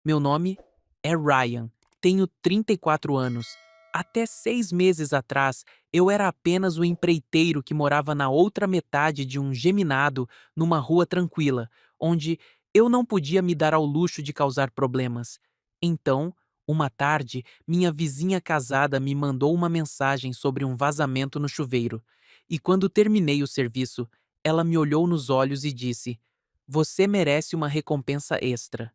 Meu nome é Ryan, tenho 34 anos. Até 6 meses atrás, eu era apenas o empreiteiro que morava na outra metade de um geminado numa rua tranquila, onde eu não podia me dar ao luxo de causar problemas. Então, uma tarde, minha vizinha casada me mandou uma mensagem sobre um vazamento no chuveiro. E quando terminei o serviço, ela me olhou nos olhos e disse: Você merece uma recompensa extra.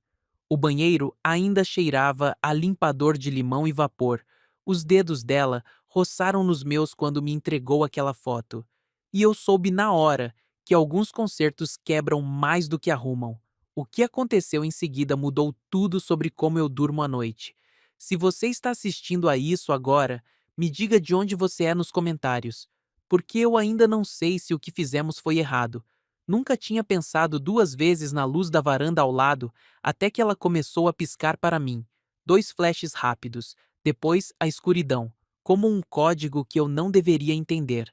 O banheiro ainda cheirava a limpador de limão e vapor. Os dedos dela roçaram nos meus quando me entregou aquela foto. E eu soube na hora que alguns concertos quebram mais do que arrumam. O que aconteceu em seguida mudou tudo sobre como eu durmo à noite. Se você está assistindo a isso agora, me diga de onde você é nos comentários, porque eu ainda não sei se o que fizemos foi errado. Nunca tinha pensado 2 vezes na luz da varanda ao lado até que ela começou a piscar para mim. 2 flashes rápidos, depois a escuridão, como um código que eu não deveria entender.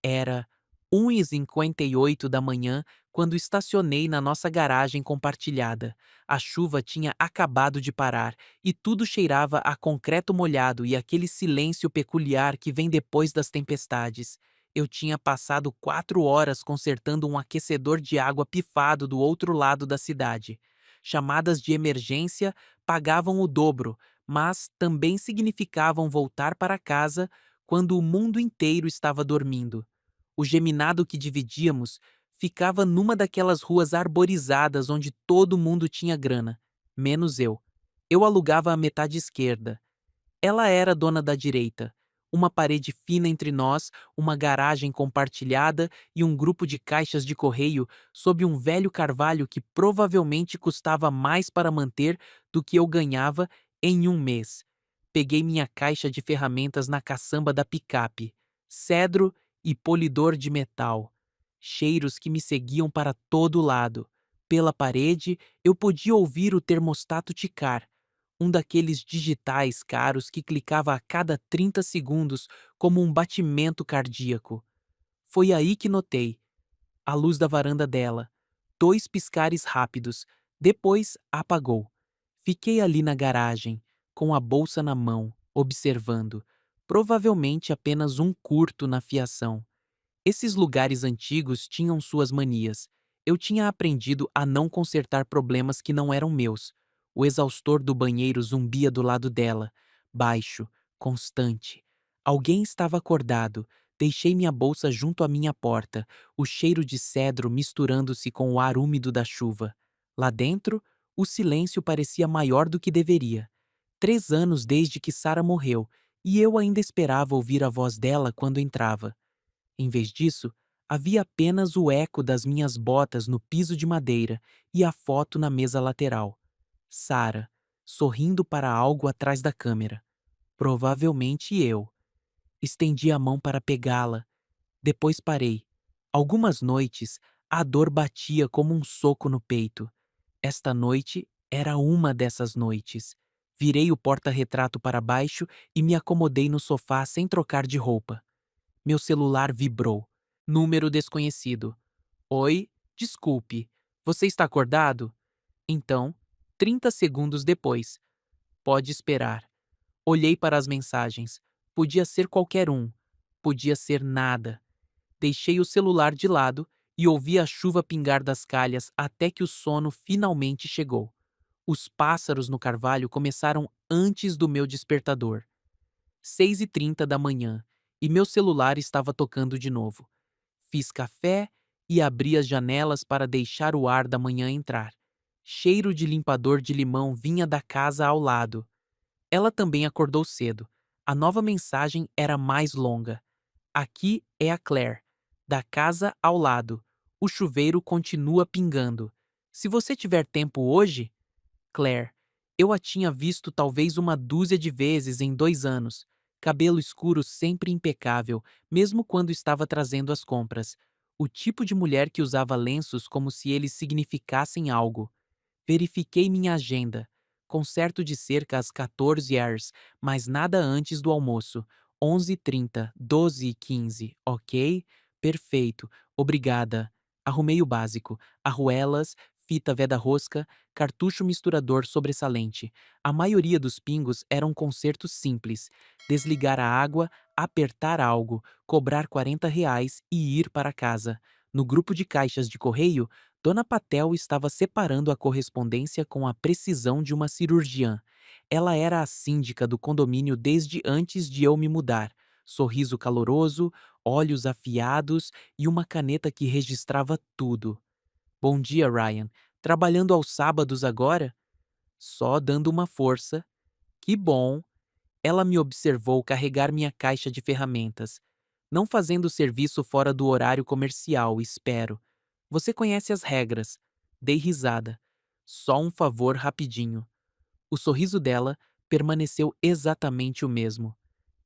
Era 1h58 da manhã quando estacionei na nossa garagem compartilhada. A chuva tinha acabado de parar e tudo cheirava a concreto molhado e aquele silêncio peculiar que vem depois das tempestades. Eu tinha passado 4 horas consertando um aquecedor de água pifado do outro lado da cidade. Chamadas de emergência pagavam o dobro, mas também significavam voltar para casa quando o mundo inteiro estava dormindo. O geminado que dividíamos ficava numa daquelas ruas arborizadas onde todo mundo tinha grana, menos eu. Eu alugava a metade esquerda. Ela era dona da direita. Uma parede fina entre nós, uma garagem compartilhada e um grupo de caixas de correio sob um velho carvalho que provavelmente custava mais para manter do que eu ganhava em um mês. Peguei minha caixa de ferramentas na caçamba da picape, cedro e polidor de metal. Cheiros que me seguiam para todo lado. Pela parede, eu podia ouvir o termostato ticar, um daqueles digitais caros que clicava a cada 30 segundos como um batimento cardíaco. Foi aí que notei a luz da varanda dela. 2 piscares rápidos, depois apagou. Fiquei ali na garagem, com a bolsa na mão, observando. Provavelmente apenas um curto na fiação. Esses lugares antigos tinham suas manias. Eu tinha aprendido a não consertar problemas que não eram meus. O exaustor do banheiro zumbia do lado dela, baixo, constante. Alguém estava acordado. Deixei minha bolsa junto à minha porta, o cheiro de cedro misturando-se com o ar úmido da chuva. Lá dentro, o silêncio parecia maior do que deveria. 3 anos desde que Sarah morreu, e eu ainda esperava ouvir a voz dela quando entrava. Em vez disso, havia apenas o eco das minhas botas no piso de madeira e a foto na mesa lateral. Sarah, sorrindo para algo atrás da câmera. Provavelmente eu. Estendi a mão para pegá-la. Depois parei. Algumas noites, a dor batia como um soco no peito. Esta noite era uma dessas noites. Virei o porta-retrato para baixo e me acomodei no sofá sem trocar de roupa. Meu celular vibrou. Número desconhecido. Oi, desculpe. Você está acordado? Então, 30 segundos depois. Pode esperar. Olhei para as mensagens. Podia ser qualquer um. Podia ser nada. Deixei o celular de lado e ouvi a chuva pingar das calhas até que o sono finalmente chegou. Os pássaros no carvalho começaram antes do meu despertador. 6h30 da manhã, e meu celular estava tocando de novo. Fiz café e abri as janelas para deixar o ar da manhã entrar. Cheiro de limpador de limão vinha da casa ao lado. Ela também acordou cedo. A nova mensagem era mais longa. Aqui é a Claire, da casa ao lado. O chuveiro continua pingando. Se você tiver tempo hoje, Claire. Eu a tinha visto talvez uma dúzia de vezes em 2 anos. Cabelo escuro sempre impecável, mesmo quando estava trazendo as compras. O tipo de mulher que usava lenços como se eles significassem algo. Verifiquei minha agenda. Concerto de cerca às 14 horas, mas nada antes do almoço. 11h30, 12h15, ok? Perfeito, obrigada. Arrumei o básico. Arruelas, fita veda-rosca, cartucho misturador sobressalente. A maioria dos pingos eram consertos simples: desligar a água, apertar algo, cobrar R$ 40 e ir para casa. No grupo de caixas de correio, Dona Patel estava separando a correspondência com a precisão de uma cirurgiã. Ela era a síndica do condomínio desde antes de eu me mudar. Sorriso caloroso, olhos afiados e uma caneta que registrava tudo. Bom dia, Ryan. Trabalhando aos sábados agora? Só dando uma força. Que bom. Ela me observou carregar minha caixa de ferramentas. Não fazendo serviço fora do horário comercial, espero. Você conhece as regras. Dei risada. Só um favor rapidinho. O sorriso dela permaneceu exatamente o mesmo.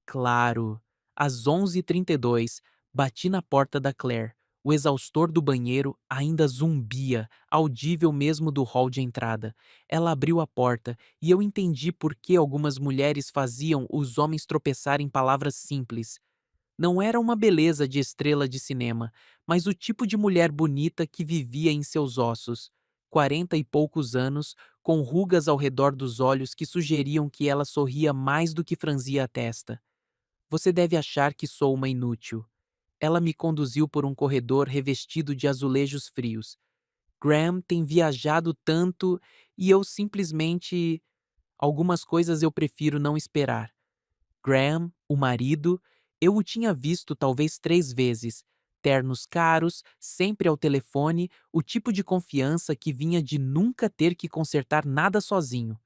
Claro. Às 11h32, bati na porta da Claire. O exaustor do banheiro ainda zumbia, audível mesmo do hall de entrada. Ela abriu a porta e eu entendi por que algumas mulheres faziam os homens tropeçarem em palavras simples. Não era uma beleza de estrela de cinema, mas o tipo de mulher bonita que vivia em seus ossos. 40 e poucos anos, com rugas ao redor dos olhos que sugeriam que ela sorria mais do que franzia a testa. Você deve achar que sou uma inútil. Ela me conduziu por um corredor revestido de azulejos frios. Graham tem viajado tanto e eu simplesmente. Algumas coisas eu prefiro não esperar. Graham, o marido, eu o tinha visto talvez 3 vezes. Ternos caros, sempre ao telefone, o tipo de confiança que vinha de nunca ter que consertar nada sozinho.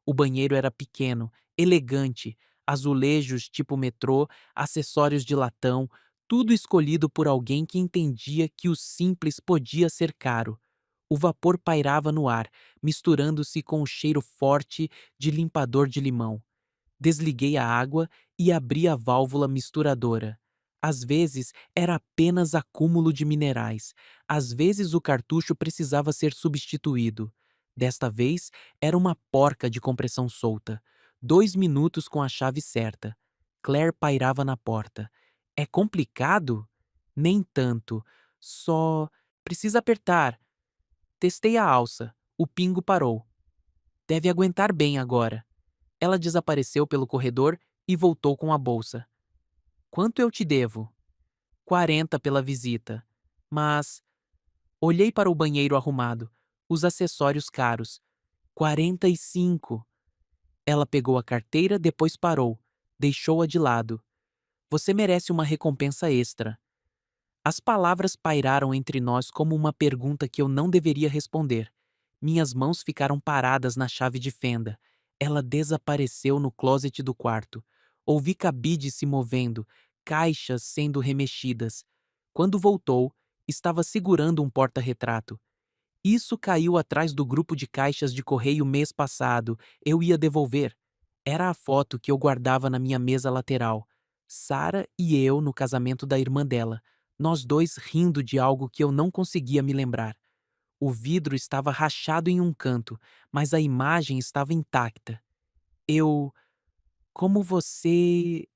O banheiro era pequeno, elegante, azulejos tipo metrô, acessórios de latão, tudo escolhido por alguém que entendia que o simples podia ser caro. O vapor pairava no ar, misturando-se com o cheiro forte de limpador de limão. Desliguei a água e abri a válvula misturadora. Às vezes era apenas acúmulo de minerais, às vezes o cartucho precisava ser substituído. Desta vez era uma porca de compressão solta. 2 minutos com a chave certa. Claire pairava na porta. É complicado? Nem tanto. Só precisa apertar. Testei a alça. O pingo parou. Deve aguentar bem agora. Ela desapareceu pelo corredor e voltou com a bolsa. Quanto eu te devo? 40 pela visita. Mas olhei para o banheiro arrumado, os acessórios caros. 45. Ela pegou a carteira, depois parou. Deixou-a de lado. Você merece uma recompensa extra. As palavras pairaram entre nós como uma pergunta que eu não deveria responder. Minhas mãos ficaram paradas na chave de fenda. Ela desapareceu no closet do quarto. Ouvi cabides se movendo, caixas sendo remexidas. Quando voltou, estava segurando um porta-retrato. Isso caiu atrás do grupo de caixas de correio mês passado. Eu ia devolver. Era a foto que eu guardava na minha mesa lateral. Sarah e eu no casamento da irmã dela. Nós dois rindo de algo que eu não conseguia me lembrar. O vidro estava rachado em um canto, mas a imagem estava intacta. Eu. Como você.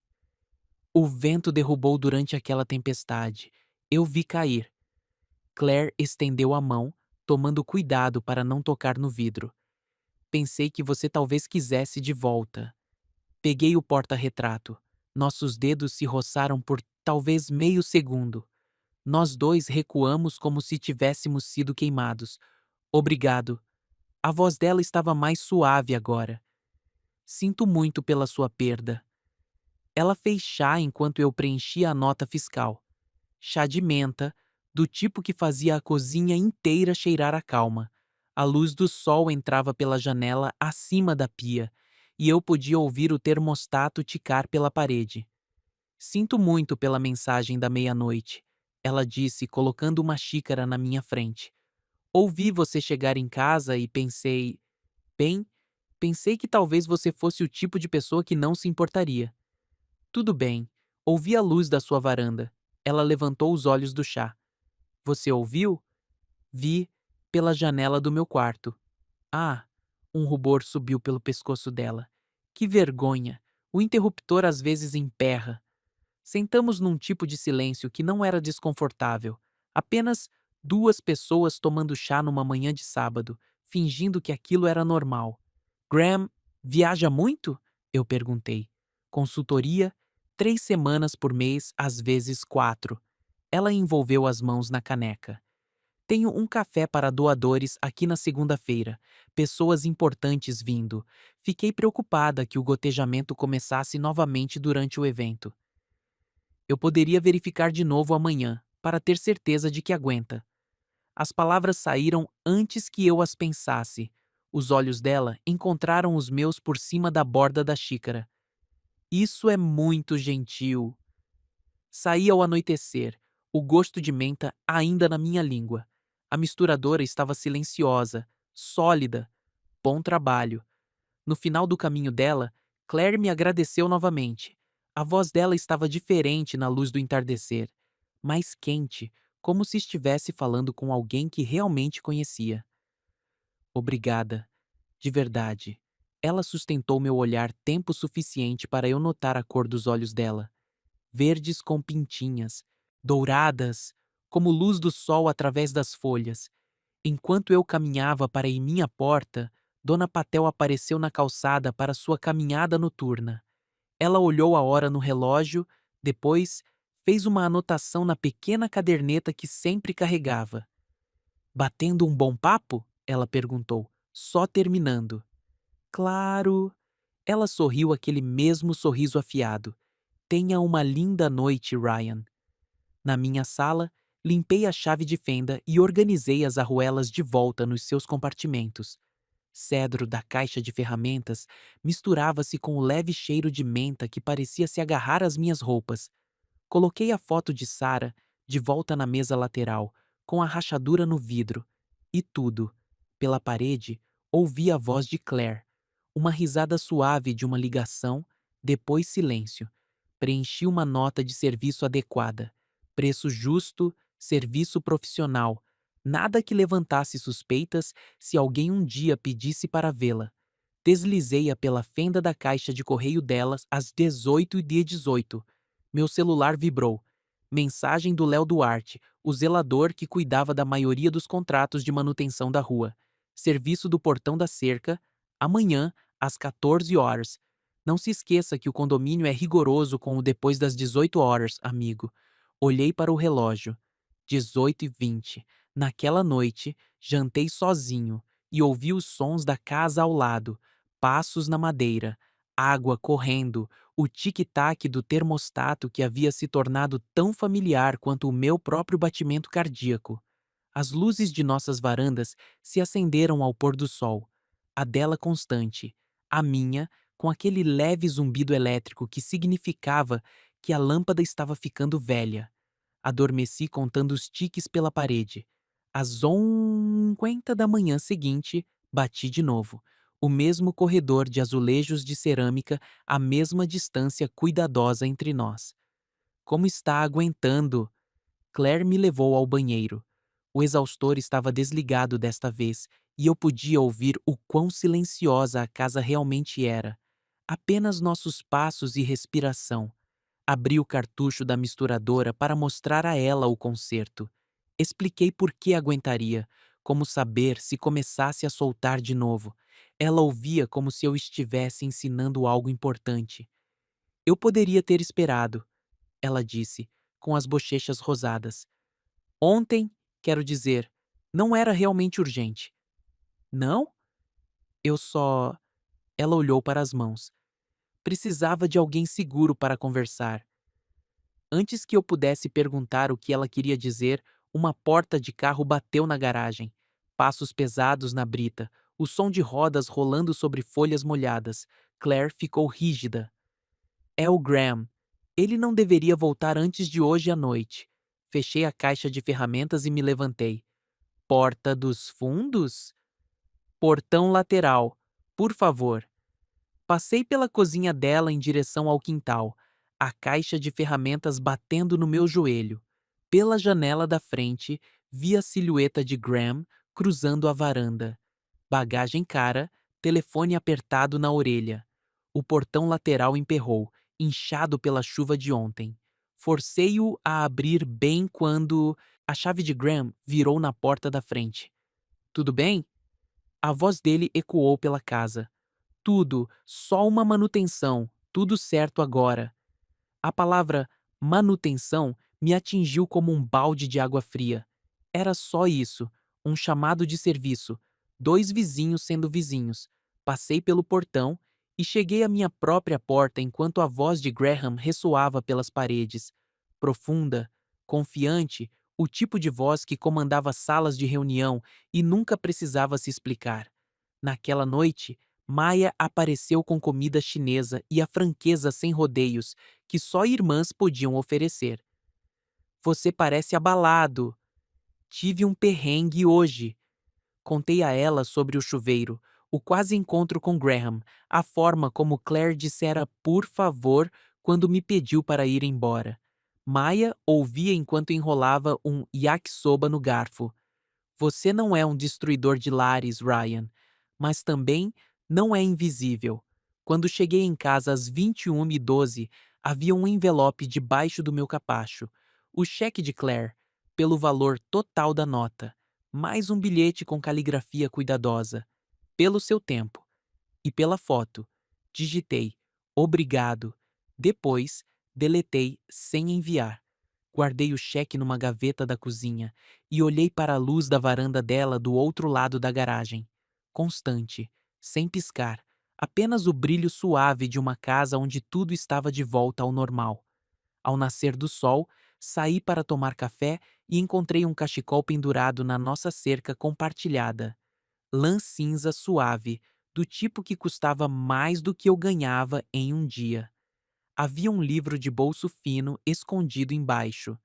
O vento derrubou durante aquela tempestade. Eu vi cair. Claire estendeu a mão, tomando cuidado para não tocar no vidro. Pensei que você talvez quisesse de volta. Peguei o porta-retrato. Nossos dedos se roçaram por talvez meio segundo. Nós dois recuamos como se tivéssemos sido queimados. Obrigado. A voz dela estava mais suave agora. Sinto muito pela sua perda. Ela fez chá enquanto eu preenchia a nota fiscal. Chá de menta, do tipo que fazia a cozinha inteira cheirar a calma. A luz do sol entrava pela janela acima da pia, e eu podia ouvir o termostato ticar pela parede. Sinto muito pela mensagem da meia-noite, ela disse, colocando uma xícara na minha frente. Ouvi você chegar em casa e pensei... Bem, pensei que talvez você fosse o tipo de pessoa que não se importaria. Tudo bem, ouvi a luz da sua varanda. Ela levantou os olhos do chá. Você ouviu? Vi, pela janela do meu quarto. Ah, um rubor subiu pelo pescoço dela. Que vergonha! O interruptor às vezes emperra. Sentamos num tipo de silêncio que não era desconfortável, apenas Duas pessoas tomando chá numa manhã de sábado, fingindo que aquilo era normal. Graham viaja muito? Eu perguntei. Consultoria, 3 semanas por mês, às vezes 4. Ela envolveu as mãos na caneca. Tenho um café para doadores aqui na segunda-feira. Pessoas importantes vindo. Fiquei preocupada que o gotejamento começasse novamente durante o evento. Eu poderia verificar de novo amanhã, para ter certeza de que aguenta. As palavras saíram antes que eu as pensasse. Os olhos dela encontraram os meus por cima da borda da xícara. Isso é muito gentil. Saí ao anoitecer, o gosto de menta ainda na minha língua. A misturadora estava silenciosa, sólida. Bom trabalho. No final do caminho dela, Claire me agradeceu novamente. A voz dela estava diferente na luz do entardecer, mais quente, como se estivesse falando com alguém que realmente conhecia. Obrigada, de verdade. Ela sustentou meu olhar tempo suficiente para eu notar a cor dos olhos dela. Verdes com pintinhas, douradas, como luz do sol através das folhas. Enquanto eu caminhava para em minha porta, Dona Patel apareceu na calçada para sua caminhada noturna. Ela olhou a hora no relógio, depois fez uma anotação na pequena caderneta que sempre carregava. Batendo um bom papo? Ela perguntou, só terminando. Claro. Ela sorriu aquele mesmo sorriso afiado. Tenha uma linda noite, Ryan. Na minha sala, limpei a chave de fenda e organizei as arruelas de volta nos seus compartimentos. Cedro da caixa de ferramentas misturava-se com o leve cheiro de menta que parecia se agarrar às minhas roupas. Coloquei a foto de Sarah de volta na mesa lateral, com a rachadura no vidro. E tudo, pela parede, ouvi a voz de Claire. Uma risada suave de uma ligação, depois silêncio. Preenchi uma nota de serviço adequada. Preço justo, serviço profissional. Nada que levantasse suspeitas se alguém um dia pedisse para vê-la. Deslizei-a pela fenda da caixa de correio delas às 18h18. Meu celular vibrou. Mensagem do Léo Duarte, o zelador que cuidava da maioria dos contratos de manutenção da rua. Serviço do portão da cerca, amanhã, às 14 horas. Não se esqueça que o condomínio é rigoroso com o depois das 18 horas, amigo. Olhei para o relógio. 18h20. Naquela noite, jantei sozinho e ouvi os sons da casa ao lado, passos na madeira, água correndo, o tic-tac do termostato que havia se tornado tão familiar quanto o meu próprio batimento cardíaco. As luzes de nossas varandas se acenderam ao pôr do sol, a dela constante, a minha com aquele leve zumbido elétrico que significava que a lâmpada estava ficando velha. Adormeci contando os tiques pela parede. Às 11h50 da manhã seguinte, bati de novo. O mesmo corredor de azulejos de cerâmica, a mesma distância cuidadosa entre nós. Como está aguentando? Claire me levou ao banheiro. O exaustor estava desligado desta vez e eu podia ouvir o quão silenciosa a casa realmente era. Apenas nossos passos e respiração. Abri o cartucho da misturadora para mostrar a ela o concerto. Expliquei por que aguentaria, como saber se começasse a soltar de novo. Ela ouvia como se eu estivesse ensinando algo importante. Eu poderia ter esperado, ela disse, com as bochechas rosadas. Ontem, quero dizer, não era realmente urgente. Não? Eu só. Ela olhou para as mãos. Precisava de alguém seguro para conversar. Antes que eu pudesse perguntar o que ela queria dizer, uma porta de carro bateu na garagem. Passos pesados na brita, o som de rodas rolando sobre folhas molhadas. Claire ficou rígida. É o Graham. Ele não deveria voltar antes de hoje à noite. Fechei a caixa de ferramentas e me levantei. Porta dos fundos? Portão lateral. Por favor. Passei pela cozinha dela em direção ao quintal, a caixa de ferramentas batendo no meu joelho. Pela janela da frente, vi a silhueta de Graham cruzando a varanda. Bagagem cara, telefone apertado na orelha. O portão lateral emperrou, inchado pela chuva de ontem. Forcei-o a abrir bem quando A chave de Graham virou na porta da frente. Tudo bem? A voz dele ecoou pela casa. Tudo, só uma manutenção, tudo certo agora. A palavra manutenção me atingiu como um balde de água fria. Era só isso, um chamado de serviço, dois vizinhos sendo vizinhos. Passei pelo portão e cheguei à minha própria porta enquanto a voz de Graham ressoava pelas paredes. Profunda, confiante, o tipo de voz que comandava salas de reunião e nunca precisava se explicar. Naquela noite, Maia apareceu com comida chinesa e a franqueza sem rodeios que só irmãs podiam oferecer. Você parece abalado. Tive um perrengue hoje. Contei a ela sobre o chuveiro, o quase encontro com Graham, a forma como Claire dissera por favor quando me pediu para ir embora. Maia ouvia enquanto enrolava um yakisoba no garfo. Você não é um destruidor de lares, Ryan, mas também não é invisível. Quando cheguei em casa às 21h12, havia um envelope debaixo do meu capacho. O cheque de Claire, pelo valor total da nota, mais um bilhete com caligrafia cuidadosa. Pelo seu tempo. E pela foto. Digitei obrigado. Depois, deletei sem enviar. Guardei o cheque numa gaveta da cozinha e olhei para a luz da varanda dela do outro lado da garagem. Constante, sem piscar, apenas o brilho suave de uma casa onde tudo estava de volta ao normal. Ao nascer do sol, saí para tomar café e encontrei um cachecol pendurado na nossa cerca compartilhada. Lã cinza suave, do tipo que custava mais do que eu ganhava em um dia. Havia um livro de bolso fino escondido embaixo.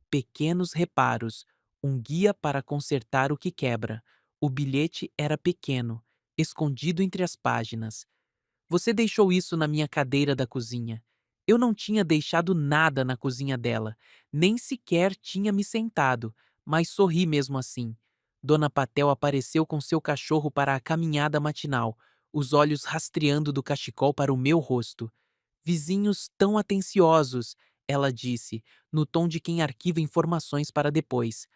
Pequenos reparos, um guia para consertar o que quebra. O bilhete era pequeno, escondido entre as páginas. Você deixou isso na minha cadeira da cozinha. Eu não tinha deixado nada na cozinha dela, nem sequer tinha me sentado, mas sorri mesmo assim. Dona Patel apareceu com seu cachorro para a caminhada matinal, os olhos rastreando do cachecol para o meu rosto. Vizinhos tão atenciosos, ela disse, no tom de quem arquiva informações para depois.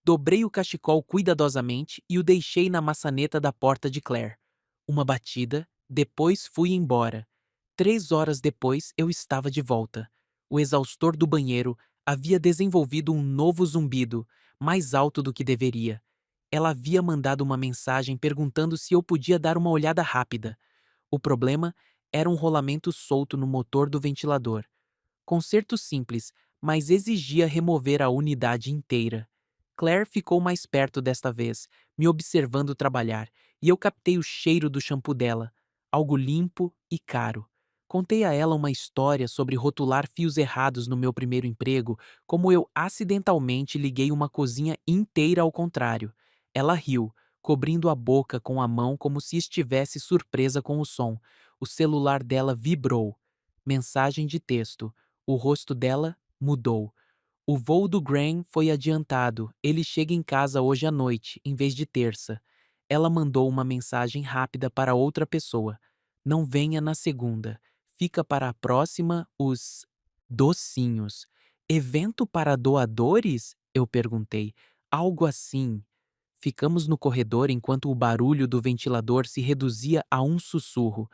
Dobrei o cachecol cuidadosamente e o deixei na maçaneta da porta de Claire. Uma batida, depois fui embora. 3 horas depois eu estava de volta. O exaustor do banheiro havia desenvolvido um novo zumbido, mais alto do que deveria. Ela havia mandado uma mensagem perguntando se eu podia dar uma olhada rápida. O problema era um rolamento solto no motor do ventilador. Conserto simples, mas exigia remover a unidade inteira. Claire ficou mais perto desta vez, me observando trabalhar, e eu captei o cheiro do shampoo dela, algo limpo e caro. Contei a ela uma história sobre rotular fios errados no meu primeiro emprego, como eu acidentalmente liguei uma cozinha inteira ao contrário. Ela riu, cobrindo a boca com a mão como se estivesse surpresa com o som. O celular dela vibrou. Mensagem de texto. O rosto dela mudou. O voo do Graham foi adiantado. Ele chega em casa hoje à noite, em vez de terça. Ela mandou uma mensagem rápida para outra pessoa. Não venha na segunda. Fica para a próxima os docinhos. Evento para doadores? Eu perguntei. Algo assim. Ficamos no corredor enquanto o barulho do ventilador se reduzia a um sussurro.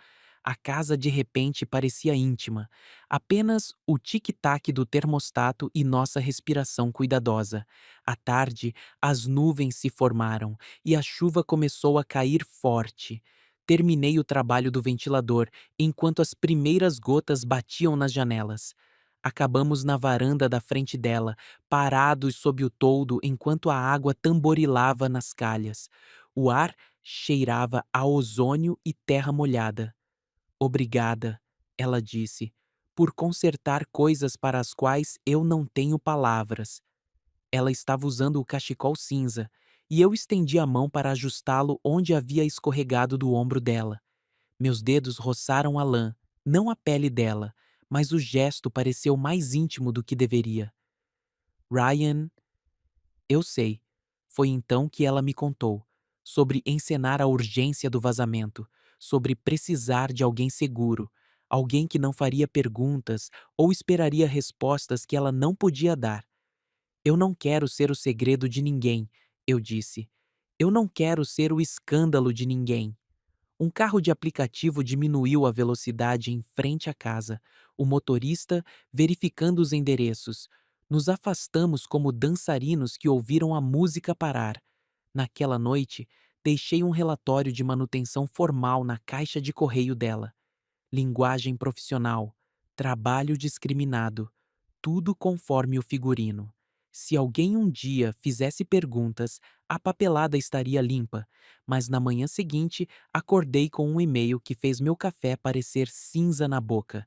A casa de repente parecia íntima, apenas o tic-tac do termostato e nossa respiração cuidadosa. À tarde, as nuvens se formaram e a chuva começou a cair forte. Terminei o trabalho do ventilador enquanto as primeiras gotas batiam nas janelas. Acabamos na varanda da frente dela, parados sob o toldo enquanto a água tamborilava nas calhas. O ar cheirava a ozônio e terra molhada. Obrigada, ela disse, por consertar coisas para as quais eu não tenho palavras. Ela estava usando o cachecol cinza, e eu estendi a mão para ajustá-lo onde havia escorregado do ombro dela. Meus dedos roçaram a lã, não a pele dela, mas o gesto pareceu mais íntimo do que deveria. Ryan, eu sei. Foi então que ela me contou sobre encenar a urgência do vazamento, sobre precisar de alguém seguro, alguém que não faria perguntas ou esperaria respostas que ela não podia dar. Eu não quero ser o segredo de ninguém, eu disse. Eu não quero ser o escândalo de ninguém. Um carro de aplicativo diminuiu a velocidade em frente à casa, o motorista verificando os endereços. Nos afastamos como dançarinos que ouviram a música parar. Naquela noite, deixei um relatório de manutenção formal na caixa de correio dela. Linguagem profissional, trabalho discriminado, tudo conforme o figurino. Se alguém um dia fizesse perguntas, a papelada estaria limpa, mas na manhã seguinte acordei com um e-mail que fez meu café parecer cinza na boca.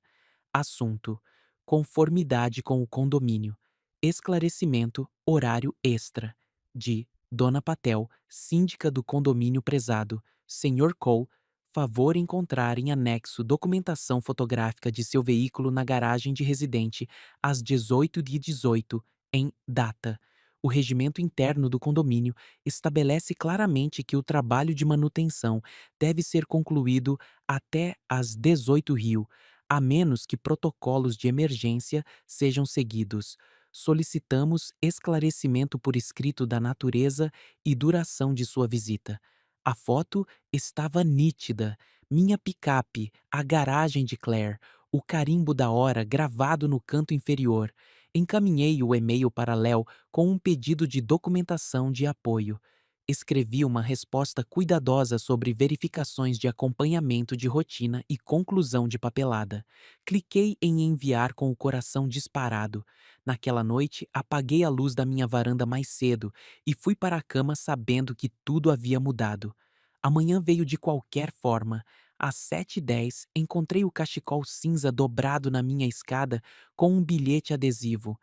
Assunto: conformidade com o condomínio. Esclarecimento: horário extra. De Dona Patel, síndica do condomínio prezado. Senhor Cole, favor encontrar em anexo documentação fotográfica de seu veículo na garagem de residente às 18h18, em data. O regimento interno do condomínio estabelece claramente que o trabalho de manutenção deve ser concluído até às 18h, a menos que protocolos de emergência sejam seguidos. Solicitamos esclarecimento por escrito da natureza e duração de sua visita. A foto estava nítida. Minha picape, a garagem de Claire, o carimbo da hora gravado no canto inferior. Encaminhei o e-mail para Léo com um pedido de documentação de apoio. Escrevi uma resposta cuidadosa sobre verificações de acompanhamento de rotina e conclusão de papelada. Cliquei em enviar com o coração disparado. Naquela noite, apaguei a luz da minha varanda mais cedo e fui para a cama sabendo que tudo havia mudado. Amanhã veio de qualquer forma. Às 7h10, encontrei o cachecol cinza dobrado na minha escada com um bilhete adesivo.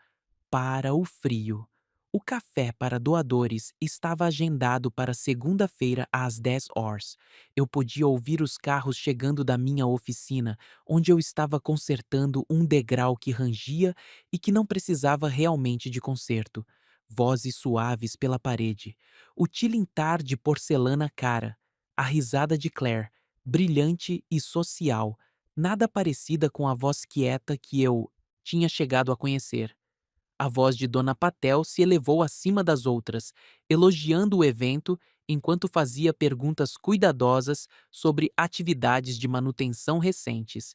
Para o frio. O café para doadores estava agendado para segunda-feira às 10 horas. Eu podia ouvir os carros chegando da minha oficina, onde eu estava consertando um degrau que rangia e que não precisava realmente de conserto. Vozes suaves pela parede. O tilintar de porcelana cara. A risada de Claire, brilhante e social, nada parecida com a voz quieta que eu tinha chegado a conhecer. A voz de Dona Patel se elevou acima das outras, elogiando o evento enquanto fazia perguntas cuidadosas sobre atividades de manutenção recentes.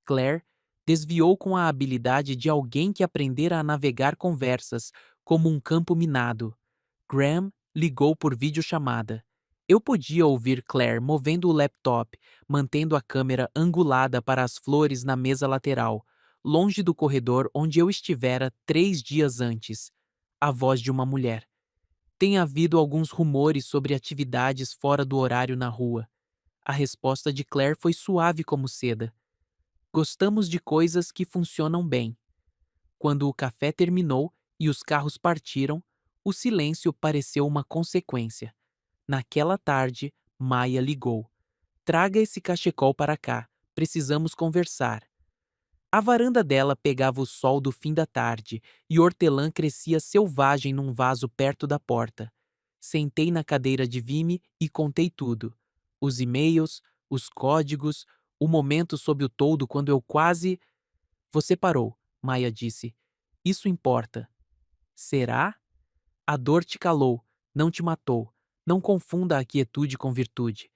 Claire desviou com a habilidade de alguém que aprendera a navegar conversas, como um campo minado. Graham ligou por videochamada. Eu podia ouvir Claire movendo o laptop, mantendo a câmera angulada para as flores na mesa lateral, longe do corredor onde eu estivera 3 dias antes. A voz de uma mulher. Tem havido alguns rumores sobre atividades fora do horário na rua. A resposta de Claire foi suave como seda. Gostamos de coisas que funcionam bem. Quando o café terminou e os carros partiram, o silêncio pareceu uma consequência. Naquela tarde, Maia ligou. Traga esse cachecol para cá. Precisamos conversar. A varanda dela pegava o sol do fim da tarde e hortelã crescia selvagem num vaso perto da porta. Sentei na cadeira de Vime e contei tudo. Os e-mails, os códigos, o momento sob o toldo quando eu quase... Você parou, Maia disse. Isso importa. Será? A dor te calou, não te matou. Não confunda a quietude com virtude.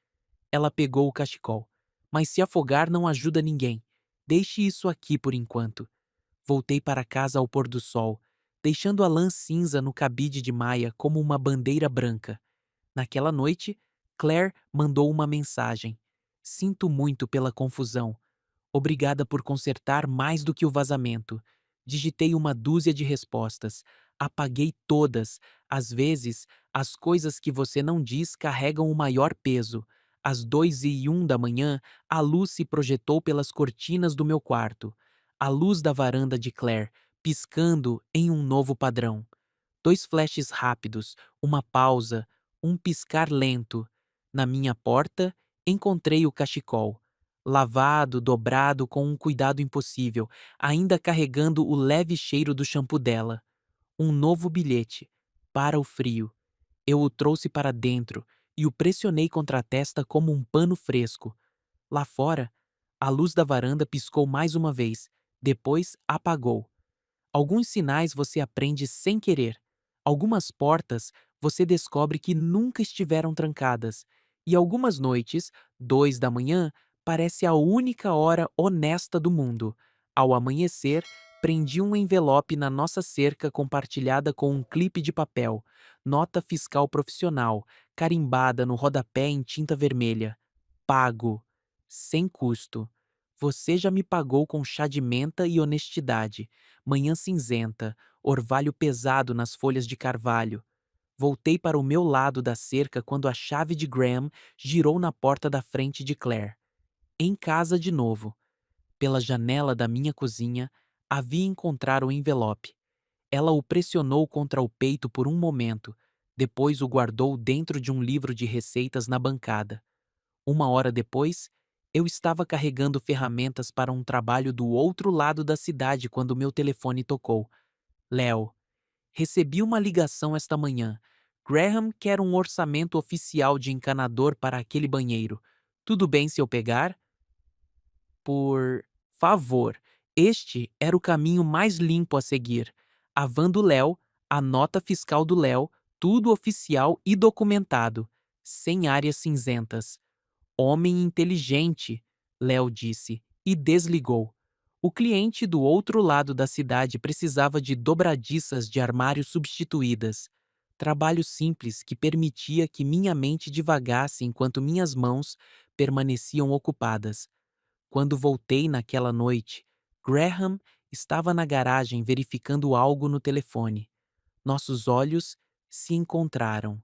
Ela pegou o cachecol. Mas se afogar não ajuda ninguém. Deixe isso aqui por enquanto. Voltei para casa ao pôr do sol, deixando a lã cinza no cabide de Maia como uma bandeira branca. Naquela noite, Claire mandou uma mensagem. Sinto muito pela confusão. Obrigada por consertar mais do que o vazamento. Digitei uma dúzia de respostas. Apaguei todas. Às vezes, as coisas que você não diz carregam o maior peso. Às 2h01 da manhã, a luz se projetou pelas cortinas do meu quarto. A luz da varanda de Claire, piscando em um novo padrão. 2 flashes rápidos, uma pausa, um piscar lento. Na minha porta, encontrei o cachecol. Lavado, dobrado com um cuidado impossível, ainda carregando o leve cheiro do shampoo dela. Um novo bilhete. Para o frio. Eu o trouxe para dentro e o pressionei contra a testa como um pano fresco. Lá fora, a luz da varanda piscou mais uma vez, depois apagou. Alguns sinais você aprende sem querer. Algumas portas você descobre que nunca estiveram trancadas, e algumas noites, 2 da manhã, parece a única hora honesta do mundo. Ao amanhecer, prendi um envelope na nossa cerca compartilhada com um clipe de papel, nota fiscal profissional, carimbada no rodapé em tinta vermelha. Pago. Sem custo. Você já me pagou com chá de menta e honestidade. Manhã cinzenta, orvalho pesado nas folhas de carvalho. Voltei para o meu lado da cerca quando a chave de Graham girou na porta da frente de Claire. Em casa de novo. Pela janela da minha cozinha, a vi encontrar o envelope. Ela o pressionou contra o peito por um momento, depois o guardou dentro de um livro de receitas na bancada. 1 hora depois, eu estava carregando ferramentas para um trabalho do outro lado da cidade quando meu telefone tocou. Léo, recebi uma ligação esta manhã. Graham quer um orçamento oficial de encanador para aquele banheiro. Tudo bem se eu pegar? Por favor, este era o caminho mais limpo a seguir. A van do Léo, a nota fiscal do Léo, tudo oficial e documentado, sem áreas cinzentas. Homem inteligente, Léo disse, e desligou. O cliente do outro lado da cidade precisava de dobradiças de armário substituídas. Trabalho simples que permitia que minha mente divagasse enquanto minhas mãos permaneciam ocupadas. Quando voltei naquela noite, Graham estava na garagem verificando algo no telefone. Nossos olhos se encontraram.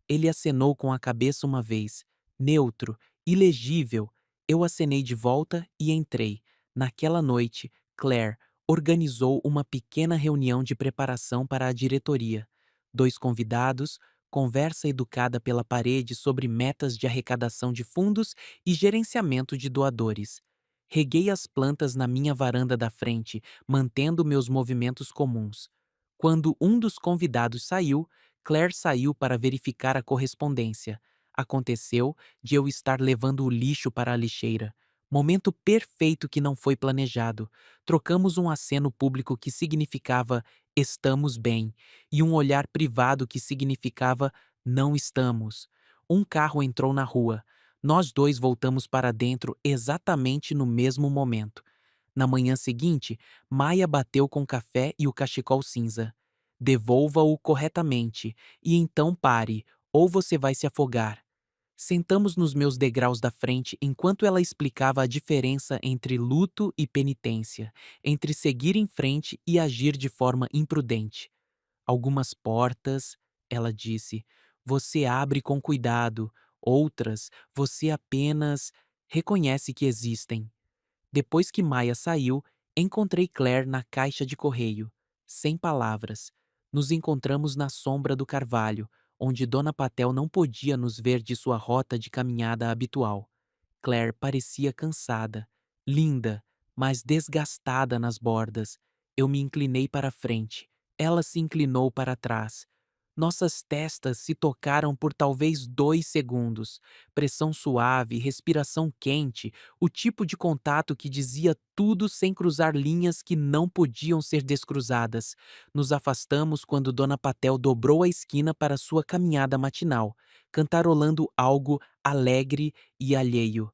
Ele acenou com a cabeça uma vez, neutro, ilegível. Eu acenei de volta e entrei. Naquela noite, Claire organizou uma pequena reunião de preparação para a diretoria. 2 convidados, conversa educada pela parede sobre metas de arrecadação de fundos e gerenciamento de doadores. Reguei as plantas na minha varanda da frente, mantendo meus movimentos comuns. Quando um dos convidados saiu, Claire saiu para verificar a correspondência. Aconteceu de eu estar levando o lixo para a lixeira. Momento perfeito que não foi planejado. Trocamos um aceno público que significava estamos bem e um olhar privado que significava não estamos. Um carro entrou na rua. Nós dois voltamos para dentro exatamente no mesmo momento. Na manhã seguinte, Maia bateu com o café e o cachecol cinza. Devolva-o corretamente, e então pare, ou você vai se afogar. Sentamos nos meus degraus da frente enquanto ela explicava a diferença entre luto e penitência, entre seguir em frente e agir de forma imprudente. Algumas portas, ela disse, você abre com cuidado, outras você apenas reconhece que existem. Depois que Maia saiu, encontrei Claire na caixa de correio. Sem palavras. Nos encontramos na sombra do carvalho, onde Dona Patel não podia nos ver de sua rota de caminhada habitual. Claire parecia cansada, linda, mas desgastada nas bordas. Eu me inclinei para a frente. Ela se inclinou para trás. Nossas testas se tocaram por talvez 2 segundos. Pressão suave, respiração quente, o tipo de contato que dizia tudo sem cruzar linhas que não podiam ser descruzadas. Nos afastamos quando Dona Patel dobrou a esquina para sua caminhada matinal, cantarolando algo alegre e alheio.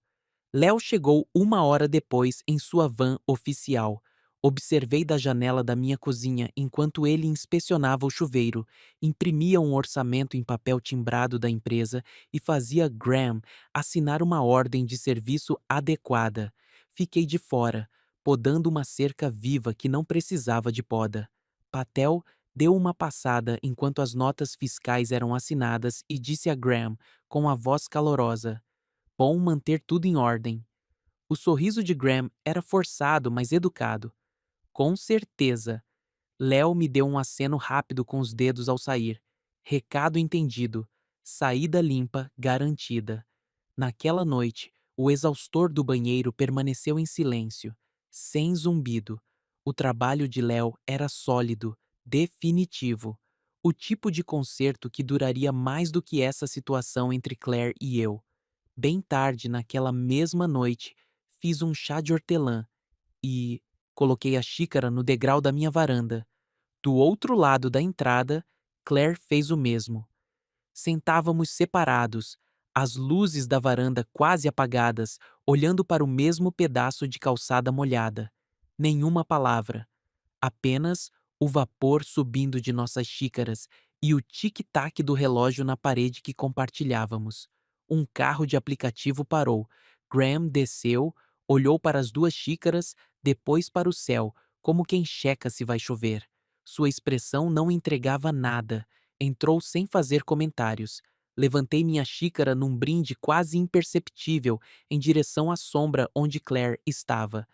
Léo chegou 1 hora depois em sua van oficial. Observei da janela da minha cozinha enquanto ele inspecionava o chuveiro, imprimia um orçamento em papel timbrado da empresa e fazia Graham assinar uma ordem de serviço adequada. Fiquei de fora, podando uma cerca viva que não precisava de poda. Patel deu uma passada enquanto as notas fiscais eram assinadas e disse a Graham, com a voz calorosa: bom manter tudo em ordem. O sorriso de Graham era forçado, mas educado. Com certeza. Léo me deu um aceno rápido com os dedos ao sair. Recado entendido. Saída limpa, garantida. Naquela noite, o exaustor do banheiro permaneceu em silêncio, sem zumbido. O trabalho de Léo era sólido, definitivo. O tipo de concerto que duraria mais do que essa situação entre Claire e eu. Bem tarde naquela mesma noite, fiz um chá de hortelã e coloquei a xícara no degrau da minha varanda. Do outro lado da entrada, Claire fez o mesmo. Sentávamos separados, as luzes da varanda quase apagadas, olhando para o mesmo pedaço de calçada molhada. Nenhuma palavra, apenas o vapor subindo de nossas xícaras e o tic-tac do relógio na parede que compartilhávamos. Um carro de aplicativo parou. Graham desceu, olhou para as duas xícaras, depois para o céu, como quem checa se vai chover. Sua expressão não entregava nada. Entrou sem fazer comentários. Levantei minha xícara num brinde quase imperceptível em direção à sombra onde Claire estava.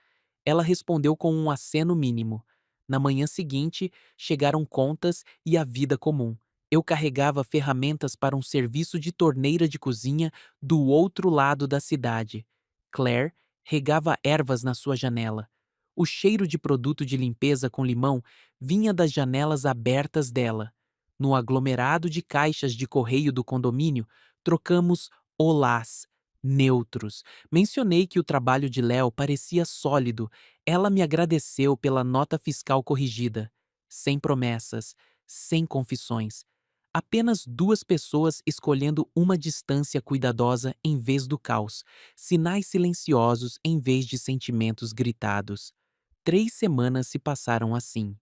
Ela respondeu com um aceno mínimo. Na manhã seguinte, chegaram contas e a vida comum. Eu carregava ferramentas para um serviço de torneira de cozinha do outro lado da cidade. Claire regava ervas na sua janela. O cheiro de produto de limpeza com limão vinha das janelas abertas dela. No aglomerado de caixas de correio do condomínio, trocamos olás, neutros. Mencionei que o trabalho de Léo parecia sólido. Ela me agradeceu pela nota fiscal corrigida. Sem promessas, sem confissões. Apenas duas pessoas escolhendo uma distância cuidadosa em vez do caos. Sinais silenciosos em vez de sentimentos gritados. 3 semanas se passaram assim.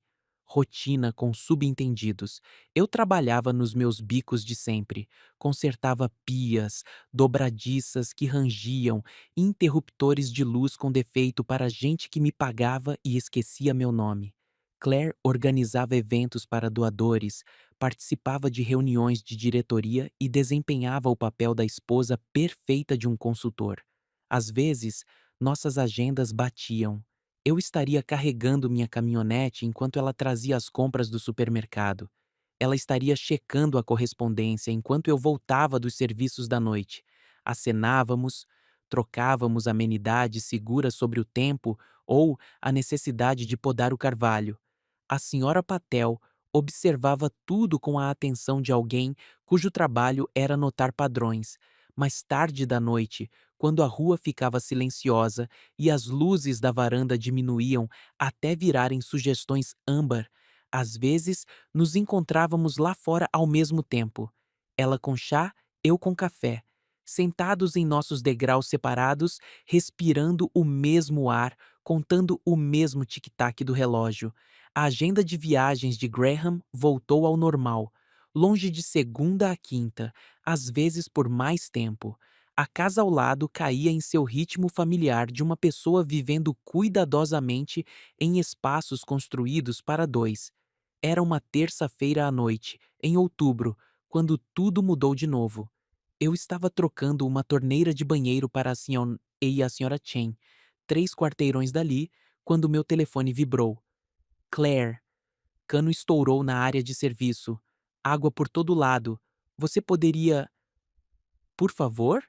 Rotina com subentendidos. Eu trabalhava nos meus bicos de sempre. Consertava pias, dobradiças que rangiam, interruptores de luz com defeito para gente que me pagava e esquecia meu nome. Claire organizava eventos para doadores, participava de reuniões de diretoria e desempenhava o papel da esposa perfeita de um consultor. Às vezes, nossas agendas batiam. Eu estaria carregando minha caminhonete enquanto ela trazia as compras do supermercado. Ela estaria checando a correspondência enquanto eu voltava dos serviços da noite. Acenávamos, trocávamos amenidades seguras sobre o tempo ou a necessidade de podar o carvalho. A senhora Patel observava tudo com a atenção de alguém cujo trabalho era notar padrões. Mais tarde da noite, quando a rua ficava silenciosa e as luzes da varanda diminuíam até virarem sugestões âmbar, às vezes nos encontrávamos lá fora ao mesmo tempo. Ela com chá, eu com café, sentados em nossos degraus separados, respirando o mesmo ar, contando o mesmo tic-tac do relógio. A agenda de viagens de Graham voltou ao normal, longe de segunda a quinta, às vezes por mais tempo. A casa ao lado caía em seu ritmo familiar de uma pessoa vivendo cuidadosamente em espaços construídos para dois. Era uma terça-feira à noite, em outubro, quando tudo mudou de novo. Eu estava trocando uma torneira de banheiro para a senhora e a senhora Chen, 3 quarteirões dali, quando meu telefone vibrou. Claire, cano estourou na área de serviço. Água por todo lado. Você poderia... Por favor?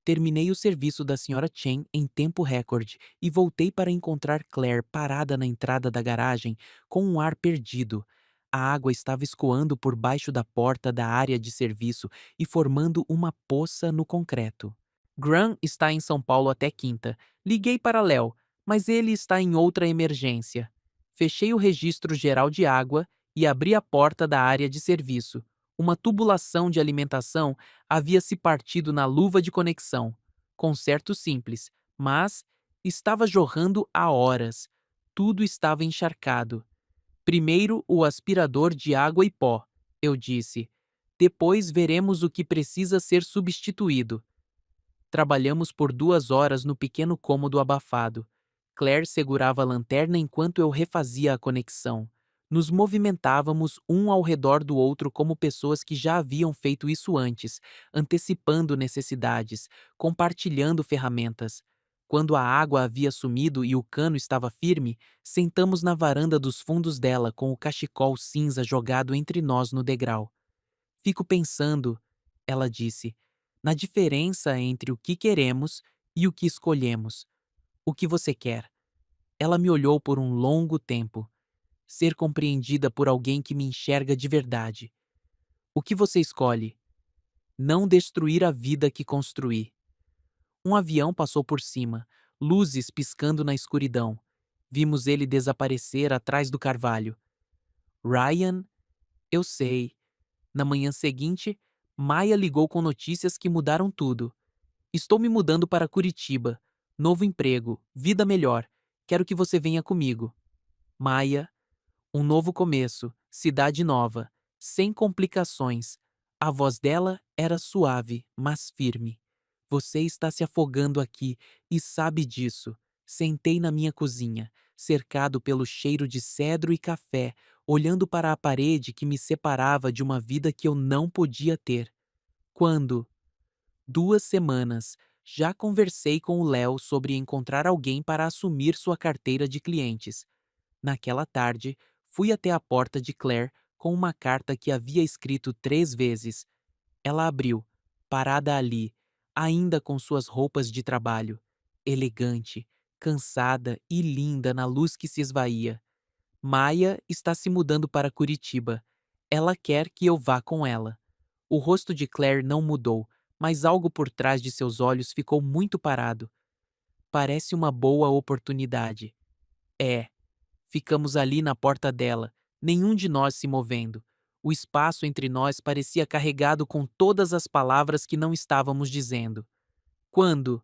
Terminei o serviço da senhora Chen em tempo recorde e voltei para encontrar Claire parada na entrada da garagem com um ar perdido. A água estava escoando por baixo da porta da área de serviço e formando uma poça no concreto. Graham está em São Paulo até quinta. Liguei para Léo, mas ele está em outra emergência. Fechei o registro geral de água e abri a porta da área de serviço. Uma tubulação de alimentação havia se partido na luva de conexão. Conserto simples, mas estava jorrando há horas. Tudo estava encharcado. Primeiro o aspirador de água e pó, eu disse. Depois veremos o que precisa ser substituído. Trabalhamos por 2 horas no pequeno cômodo abafado. Claire segurava a lanterna enquanto eu refazia a conexão. Nos movimentávamos um ao redor do outro como pessoas que já haviam feito isso antes, antecipando necessidades, compartilhando ferramentas. Quando a água havia sumido e o cano estava firme, sentamos na varanda dos fundos dela com o cachecol cinza jogado entre nós no degrau. Fico pensando, ela disse, na diferença entre o que queremos e o que escolhemos. O que você quer? Ela me olhou por um longo tempo. Ser compreendida por alguém que me enxerga de verdade. O que você escolhe? Não destruir a vida que construí. Um avião passou por cima, luzes piscando na escuridão. Vimos ele desaparecer atrás do carvalho. Ryan Eu sei. Na manhã seguinte, Maia ligou com notícias que mudaram tudo. Estou me mudando para Curitiba. Novo emprego, vida melhor. Quero que você venha comigo. Maia, um novo começo, cidade nova, sem complicações. A voz dela era suave, mas firme. Você está se afogando aqui e sabe disso. Sentei na minha cozinha, cercado pelo cheiro de cedro e café, olhando para a parede que me separava de uma vida que eu não podia ter. Quando? 2 semanas. Já conversei com o Léo sobre encontrar alguém para assumir sua carteira de clientes. Naquela tarde, fui até a porta de Claire com uma carta que havia escrito 3 vezes. Ela abriu, parada ali, ainda com suas roupas de trabalho, elegante, cansada e linda na luz que se esvaía. Maia está se mudando para Curitiba. Ela quer que eu vá com ela. O rosto de Claire não mudou, mas algo por trás de seus olhos ficou muito parado. Parece uma boa oportunidade. É. Ficamos ali na porta dela, nenhum de nós se movendo. O espaço entre nós parecia carregado com todas as palavras que não estávamos dizendo. Quando?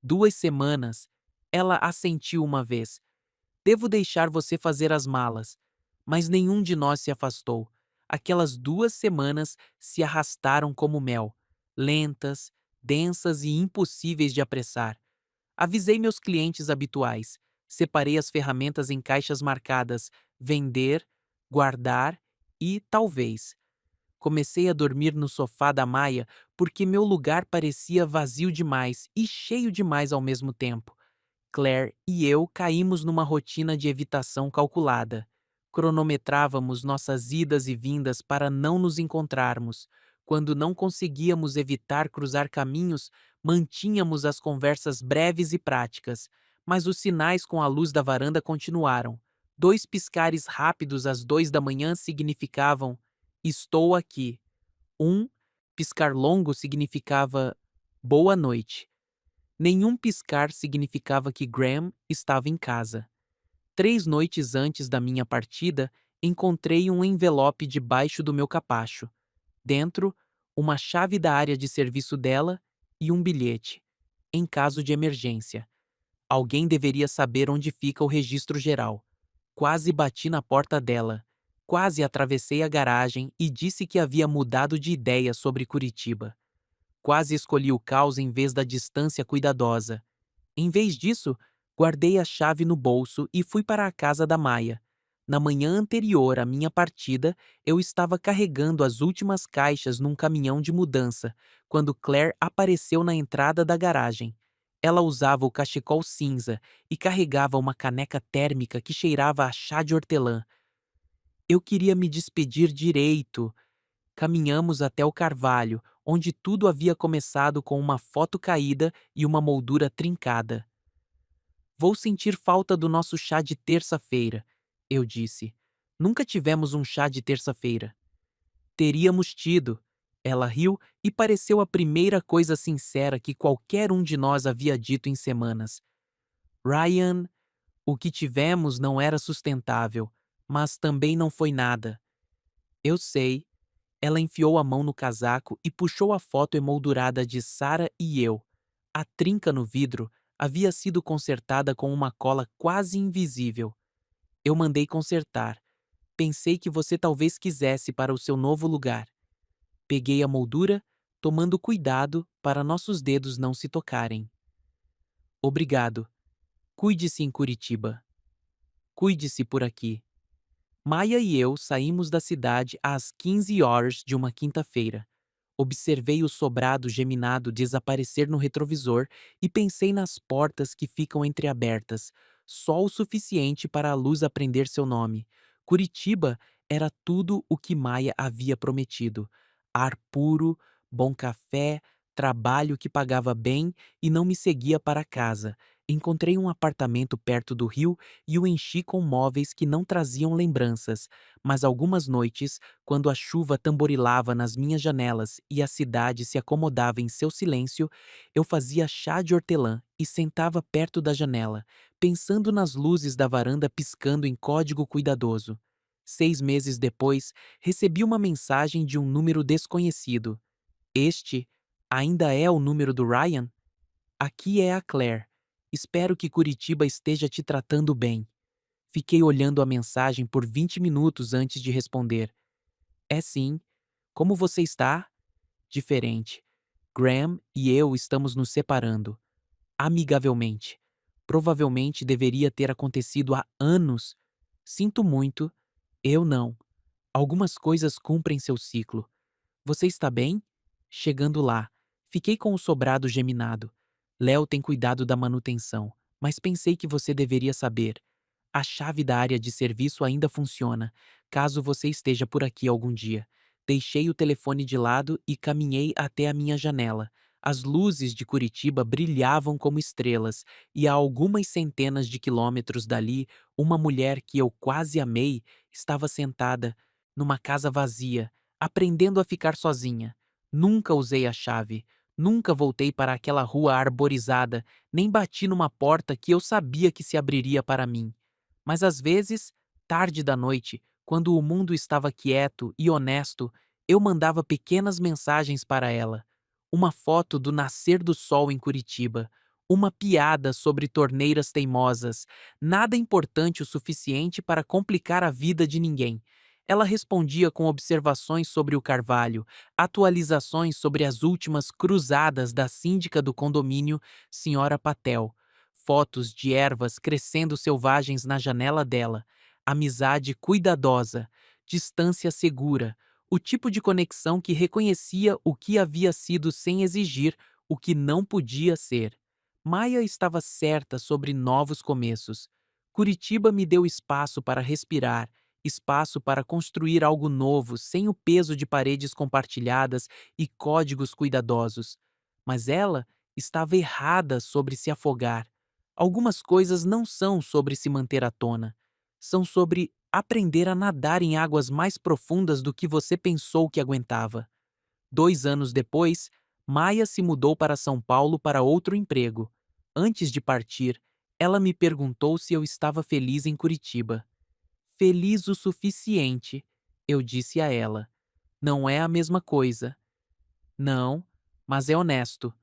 2 semanas. Ela assentiu uma vez. Devo deixar você fazer as malas. Mas nenhum de nós se afastou. Aquelas 2 semanas se arrastaram como mel, lentas, densas e impossíveis de apressar. Avisei meus clientes habituais. Separei as ferramentas em caixas marcadas vender, guardar e talvez. Comecei a dormir no sofá da Maia porque meu lugar parecia vazio demais e cheio demais ao mesmo tempo. Claire e eu caímos numa rotina de evitação calculada. Cronometrávamos nossas idas e vindas para não nos encontrarmos. Quando não conseguíamos evitar cruzar caminhos, mantínhamos as conversas breves e práticas. Mas os sinais com a luz da varanda continuaram. 2 piscares rápidos às 2 da manhã significavam: estou aqui. Um piscar longo significava: boa noite. Nenhum piscar significava que Graham estava em casa. 3 noites antes da minha partida, encontrei um envelope debaixo do meu capacho. Dentro, uma chave da área de serviço dela e um bilhete. Em caso de emergência. Alguém deveria saber onde fica o registro geral. Quase bati na porta dela. Quase atravessei a garagem e disse que havia mudado de ideia sobre Curitiba. Quase escolhi o caos em vez da distância cuidadosa. Em vez disso, guardei a chave no bolso e fui para a casa da Maia. Na manhã anterior à minha partida, eu estava carregando as últimas caixas num caminhão de mudança, quando Claire apareceu na entrada da garagem. Ela usava o cachecol cinza e carregava uma caneca térmica que cheirava a chá de hortelã. Eu queria me despedir direito. Caminhamos até o carvalho, onde tudo havia começado com uma foto caída e uma moldura trincada. Vou sentir falta do nosso chá de terça-feira, eu disse. Nunca tivemos um chá de terça-feira. Teríamos tido. Ela riu e pareceu a primeira coisa sincera que qualquer um de nós havia dito em semanas. Ryan, o que tivemos não era sustentável, mas também não foi nada. Eu sei. Ela enfiou a mão no casaco e puxou a foto emoldurada de Sarah e eu. A trinca no vidro havia sido consertada com uma cola quase invisível. Eu mandei consertar. Pensei que você talvez quisesse para o seu novo lugar. Peguei a moldura, tomando cuidado para nossos dedos não se tocarem. Obrigado. Cuide-se em Curitiba. Cuide-se por aqui. Maia e eu saímos da cidade às 15 horas de uma quinta-feira. Observei o sobrado geminado desaparecer no retrovisor e pensei nas portas que ficam entreabertas, só o suficiente para a luz aprender seu nome. Curitiba era tudo o que Maia havia prometido: ar puro, bom café, trabalho que pagava bem e não me seguia para casa. Encontrei um apartamento perto do rio e o enchi com móveis que não traziam lembranças, mas algumas noites, quando a chuva tamborilava nas minhas janelas e a cidade se acomodava em seu silêncio, eu fazia chá de hortelã e sentava perto da janela, pensando nas luzes da varanda piscando em código cuidadoso. 6 meses depois, recebi uma mensagem de um número desconhecido. Este ainda é o número do Ryan? Aqui é a Claire. Espero que Curitiba esteja te tratando bem. Fiquei olhando a mensagem por 20 minutos antes de responder. É sim. Como você está? Diferente. Graham e eu estamos nos separando. Amigavelmente. Provavelmente deveria ter acontecido há anos. Sinto muito. Eu não. Algumas coisas cumprem seu ciclo. Você está bem? Chegando lá, fiquei com o sobrado geminado. Léo tem cuidado da manutenção, mas pensei que você deveria saber. A chave da área de serviço ainda funciona, caso você esteja por aqui algum dia. Deixei o telefone de lado e caminhei até a minha janela. As luzes de Curitiba brilhavam como estrelas, e a algumas centenas de quilômetros dali, uma mulher que eu quase amei estava sentada numa casa vazia, aprendendo a ficar sozinha. Nunca usei a chave, nunca voltei para aquela rua arborizada, nem bati numa porta que eu sabia que se abriria para mim. Mas às vezes, tarde da noite, quando o mundo estava quieto e honesto, eu mandava pequenas mensagens para ela. Uma foto do nascer do sol em Curitiba, uma piada sobre torneiras teimosas, nada importante o suficiente para complicar a vida de ninguém. Ela respondia com observações sobre o carvalho, atualizações sobre as últimas cruzadas da síndica do condomínio, Senhora Patel, fotos de ervas crescendo selvagens na janela dela, amizade cuidadosa, distância segura, o tipo de conexão que reconhecia o que havia sido sem exigir o que não podia ser. Maia estava certa sobre novos começos. Curitiba me deu espaço para respirar, espaço para construir algo novo sem o peso de paredes compartilhadas e códigos cuidadosos. Mas ela estava errada sobre se afogar. Algumas coisas não são sobre se manter à tona, são sobre aprender a nadar em águas mais profundas do que você pensou que aguentava. 2 anos depois, Maia se mudou para São Paulo para outro emprego. Antes de partir, ela me perguntou se eu estava feliz em Curitiba. Feliz o suficiente, eu disse a ela. Não é a mesma coisa. Não, mas é honesto.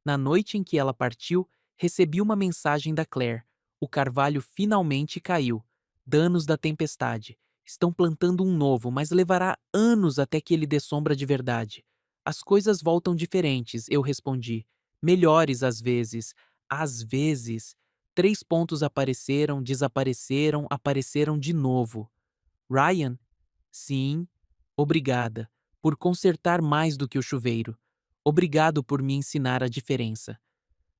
Na noite em que ela partiu, recebi uma mensagem da Claire. O carvalho finalmente caiu. Danos da tempestade. Estão plantando um novo, mas levará anos até que ele dê sombra de verdade. As coisas voltam diferentes, eu respondi. Melhores às vezes. Às vezes. 3 pontos apareceram, desapareceram, apareceram de novo. Ryan? Sim. Obrigada. Por consertar mais do que o chuveiro. Obrigado por me ensinar a diferença.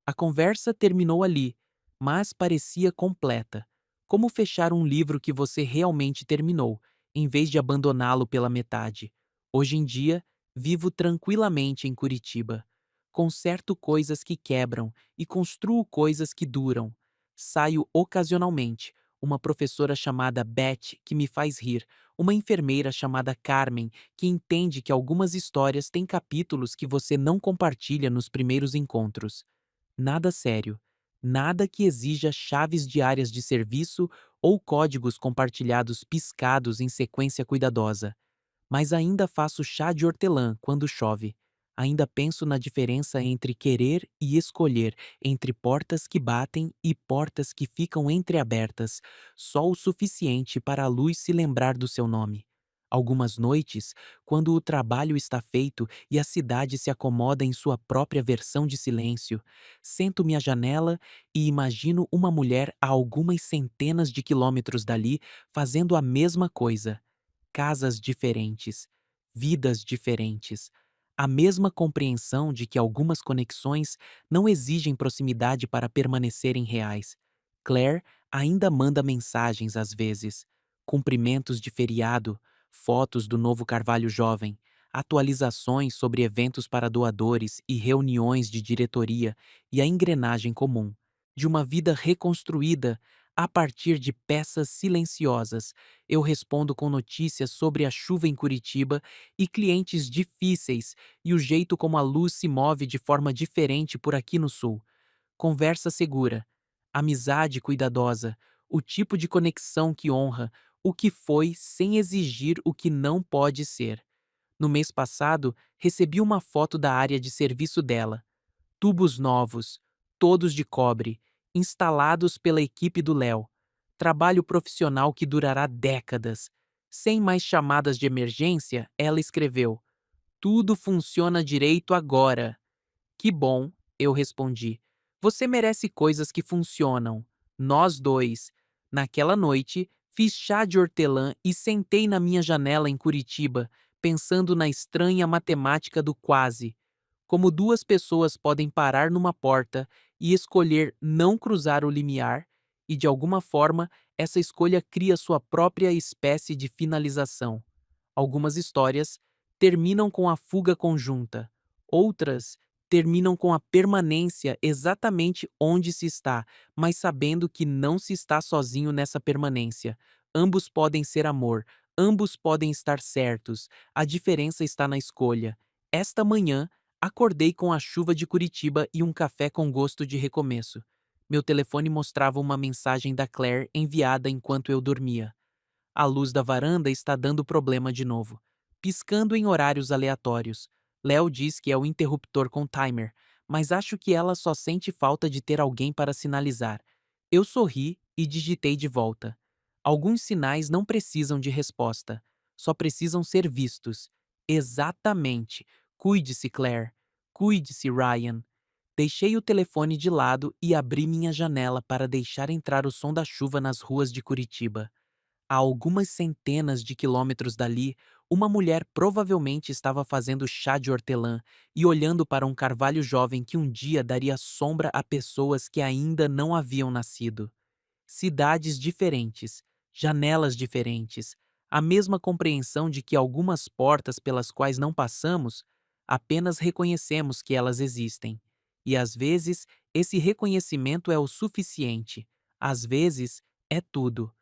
A conversa terminou ali, mas parecia completa. Como fechar um livro que você realmente terminou, em vez de abandoná-lo pela metade? Hoje em dia, vivo tranquilamente em Curitiba. Conserto coisas que quebram e construo coisas que duram. Saio ocasionalmente. Uma professora chamada Beth que me faz rir, uma enfermeira chamada Carmen que entende que algumas histórias têm capítulos que você não compartilha nos primeiros encontros. Nada sério. Nada que exija chaves diárias de serviço ou códigos compartilhados piscados em sequência cuidadosa. Mas ainda faço chá de hortelã quando chove. Ainda penso na diferença entre querer e escolher, entre portas que batem e portas que ficam entreabertas, só o suficiente para a luz se lembrar do seu nome. Algumas noites, quando o trabalho está feito e a cidade se acomoda em sua própria versão de silêncio, sento-me à janela e imagino uma mulher a algumas centenas de quilômetros dali fazendo a mesma coisa. Casas diferentes, vidas diferentes, a mesma compreensão de que algumas conexões não exigem proximidade para permanecerem reais. Claire ainda manda mensagens às vezes, cumprimentos de feriado, fotos do novo Carvalho Jovem, atualizações sobre eventos para doadores e reuniões de diretoria e a engrenagem comum de uma vida reconstruída a partir de peças silenciosas. Eu respondo com notícias sobre a chuva em Curitiba e clientes difíceis e o jeito como a luz se move de forma diferente por aqui no sul. Conversa segura, amizade cuidadosa, o tipo de conexão que honra, o que foi sem exigir o que não pode ser. No mês passado, recebi uma foto da área de serviço dela. Tubos novos, todos de cobre, instalados pela equipe do Léo. Trabalho profissional que durará décadas. Sem mais chamadas de emergência, ela escreveu: tudo funciona direito agora. Que bom, eu respondi. Você merece coisas que funcionam. Nós dois. Naquela noite, fiz chá de hortelã e sentei na minha janela em Curitiba, pensando na estranha matemática do quase. Como duas pessoas podem parar numa porta e escolher não cruzar o limiar, e de alguma forma essa escolha cria sua própria espécie de finalização. Algumas histórias terminam com a fuga conjunta, outras terminam com a permanência exatamente onde se está, mas sabendo que não se está sozinho nessa permanência. Ambos podem ser amor, ambos podem estar certos, a diferença está na escolha. Esta manhã, acordei com a chuva de Curitiba e um café com gosto de recomeço. Meu telefone mostrava uma mensagem da Claire enviada enquanto eu dormia. A luz da varanda está dando problema de novo, piscando em horários aleatórios. Léo diz que é o interruptor com timer, mas acho que ela só sente falta de ter alguém para sinalizar. Eu sorri e digitei de volta. Alguns sinais não precisam de resposta, só precisam ser vistos. Exatamente. Cuide-se, Claire. Cuide-se, Ryan. Deixei o telefone de lado e abri minha janela para deixar entrar o som da chuva nas ruas de Curitiba. A algumas centenas de quilômetros dali, uma mulher provavelmente estava fazendo chá de hortelã e olhando para um carvalho jovem que um dia daria sombra a pessoas que ainda não haviam nascido. Cidades diferentes, janelas diferentes, a mesma compreensão de que algumas portas pelas quais não passamos, apenas reconhecemos que elas existem. E às vezes, esse reconhecimento é o suficiente. Às vezes, é tudo.